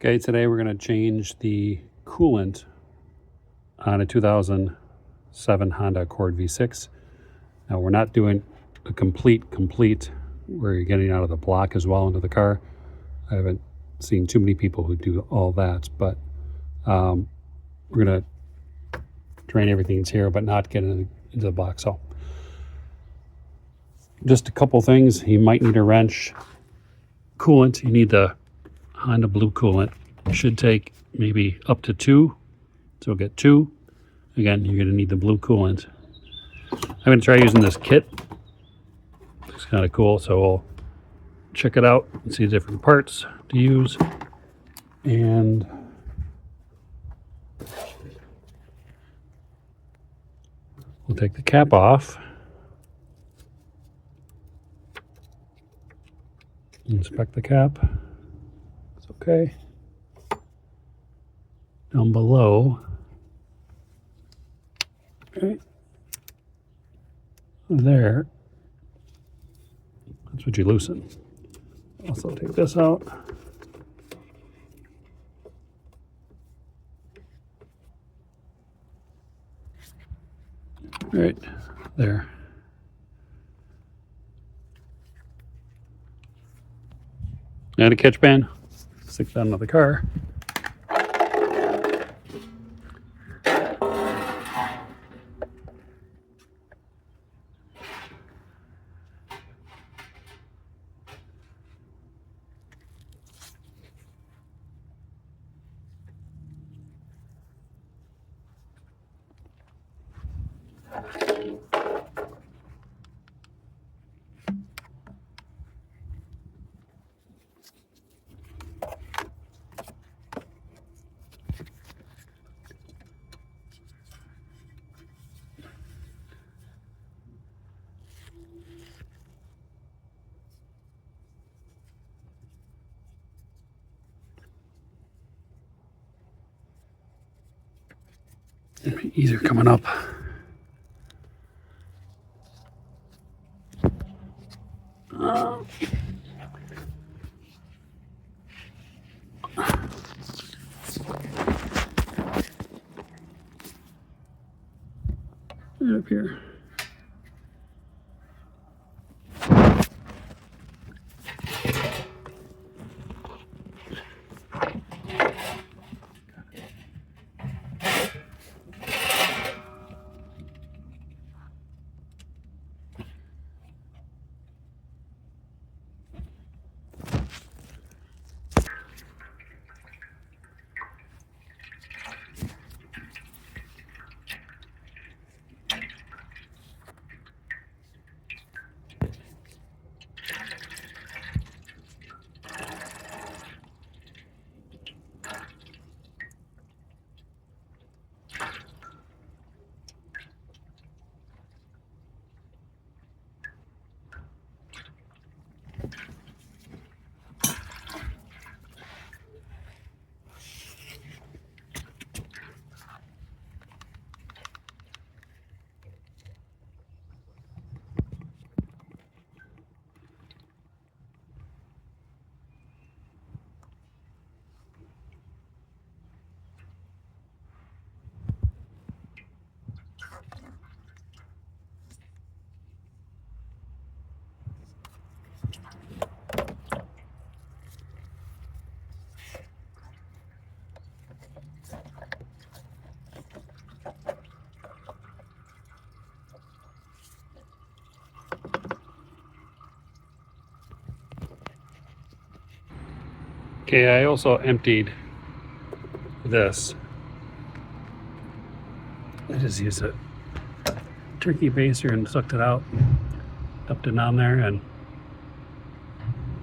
Okay, today we're going to change the coolant on a 2007 Honda Accord V6. Now we're not doing a complete where you're getting out of the block as well into the car. I haven't seen too many people who do all that, but we're going to drain everything that's here but not get into the block. So just a couple things. You might need a wrench. Coolant, you need the Honda blue coolant. You should take maybe up to 2. So we'll get 2. Again, you're going to need the blue coolant. I'm going to try using this kit. It's kind of cool, so we'll check it out and see the different parts to use. And we'll take the cap off. Inspect the cap. It's okay. Down below. Okay. There. That's what you loosen. Also take this out. Right there. And a catch band. Stick that into the car. It'd be easier coming up. Right up here. Okay, I also emptied this. I just used a turkey baster and sucked it out, dumped it on there, and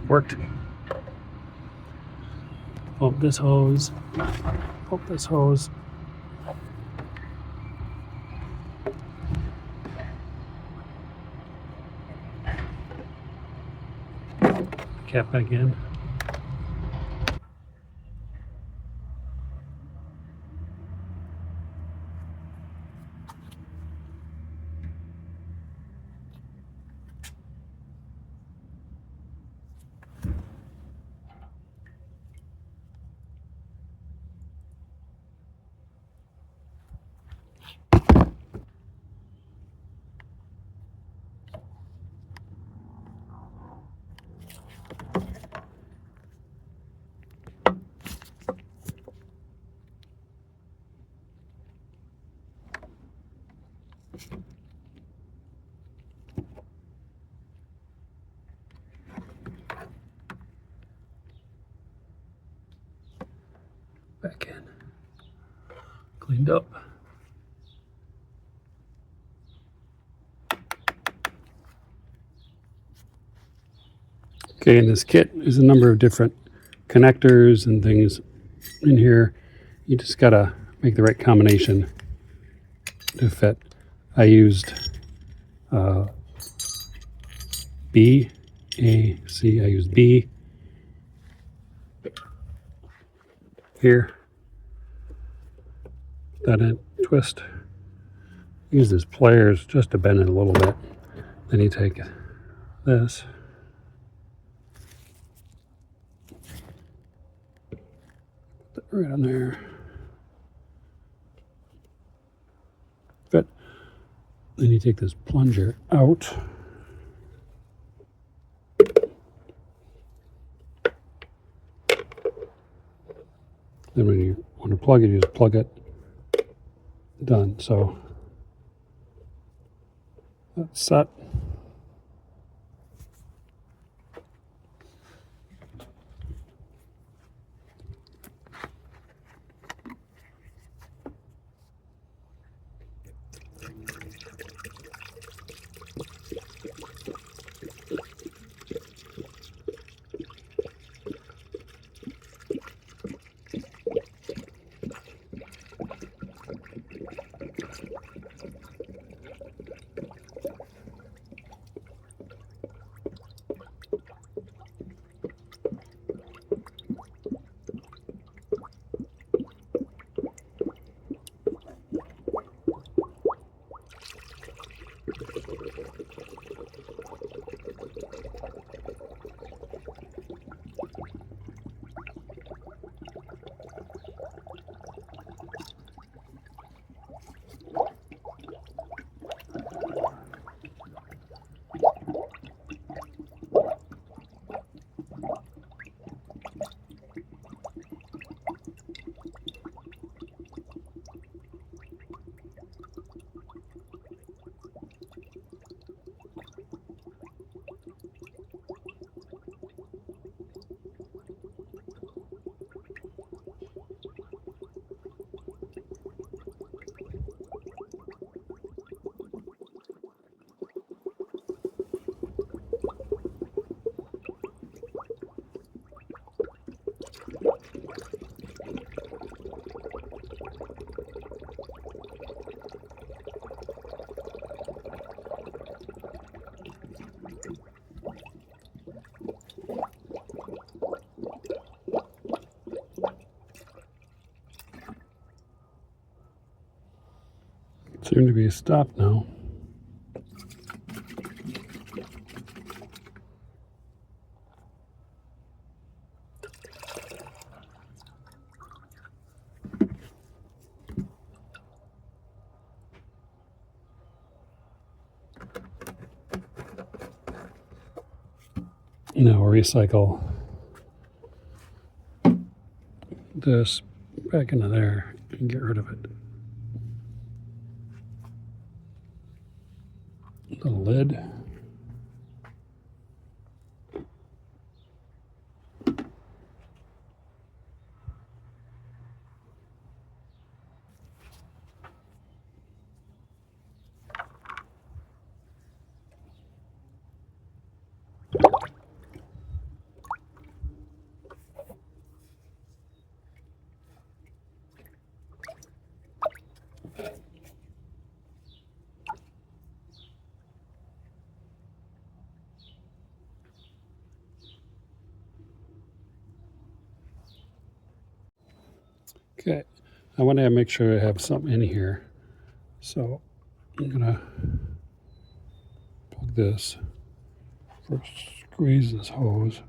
worked. Pump this hose, pump this hose. Cap back in. back in. Cleaned up. Okay, in this kit is a number of different connectors and things in here. You just gotta make the right combination to fit. I used B, A, C. I used B here. That in, twist. Use these pliers just to bend it a little bit. Then you take this. Put that right on there. Fit. Then you take this plunger out. Then when you want to plug it, you just plug it. Done. So that's set. Soon to be stopped now. Now recycle this back into there and get rid of it. The lid. Okay, I want to make sure I have something in here. So I'm gonna plug this. First, squeeze this hose.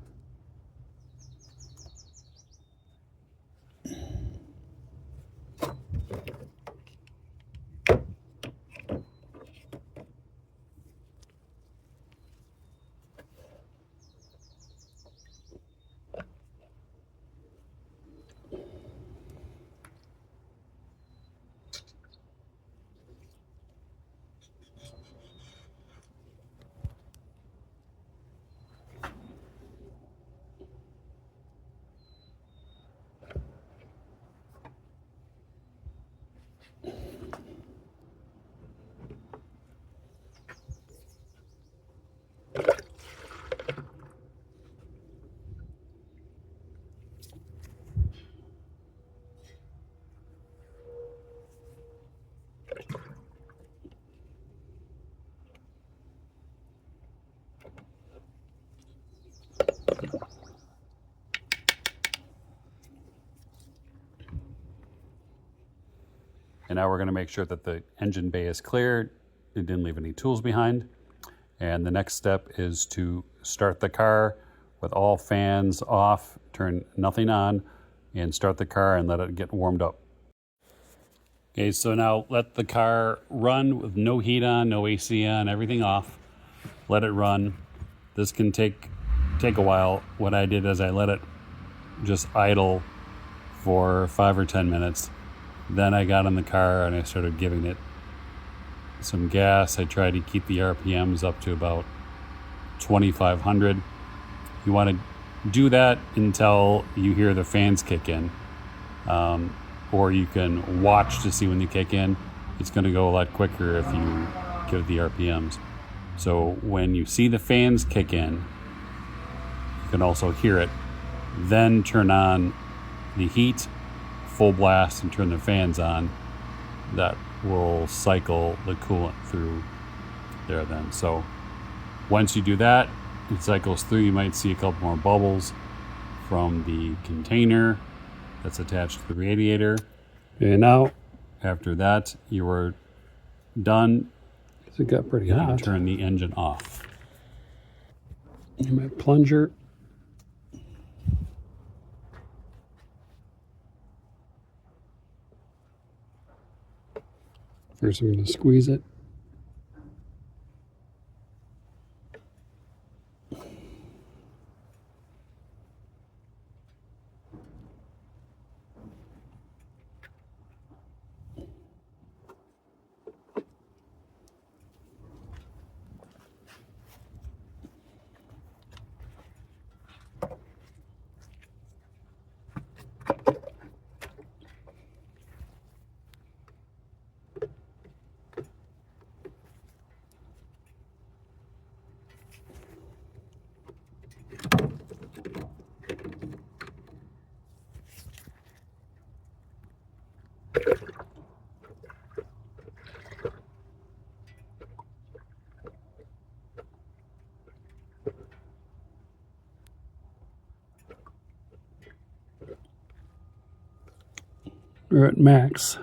And now we're going to make sure that the engine bay is clear. It didn't leave any tools behind. And the next step is to start the car with all fans off, turn nothing on, and start the car and let it get warmed up. Okay, so now let the car run with no heat on, no AC on, everything off. Let it run. This can take a while. What I did is I let it just idle for 5 or 10 minutes. Then I got in the car and I started giving it some gas. I tried to keep the RPMs up to about 2,500. You want to do that until you hear the fans kick in. Or you can watch to see when they kick in. It's going to go a lot quicker if you give the RPMs. So when you see the fans kick in, you can also hear it. Then turn on the heat, full blast, and turn the fans on. That will cycle the coolant through there then. So once you do that, it cycles through. You might see a couple more bubbles from the container that's attached to the radiator. And now, after that, you are done. It got pretty hot. Turn the engine off. And my plunger. First, I'm going to squeeze it. We're at max.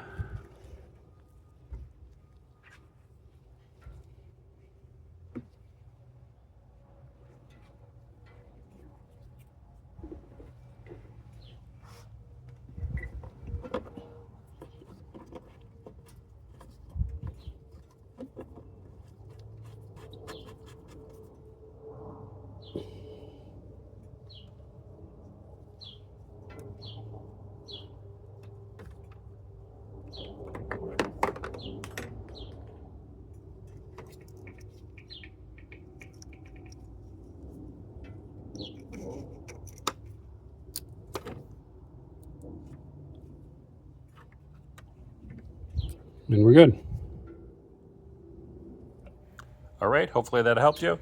And we're good. All right, hopefully that helped you.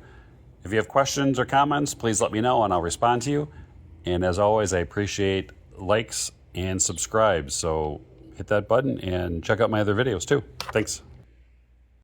If you have questions or comments, please let me know and I'll respond to you. And as always, I appreciate likes and subscribe. So hit that button and check out my other videos too. Thanks.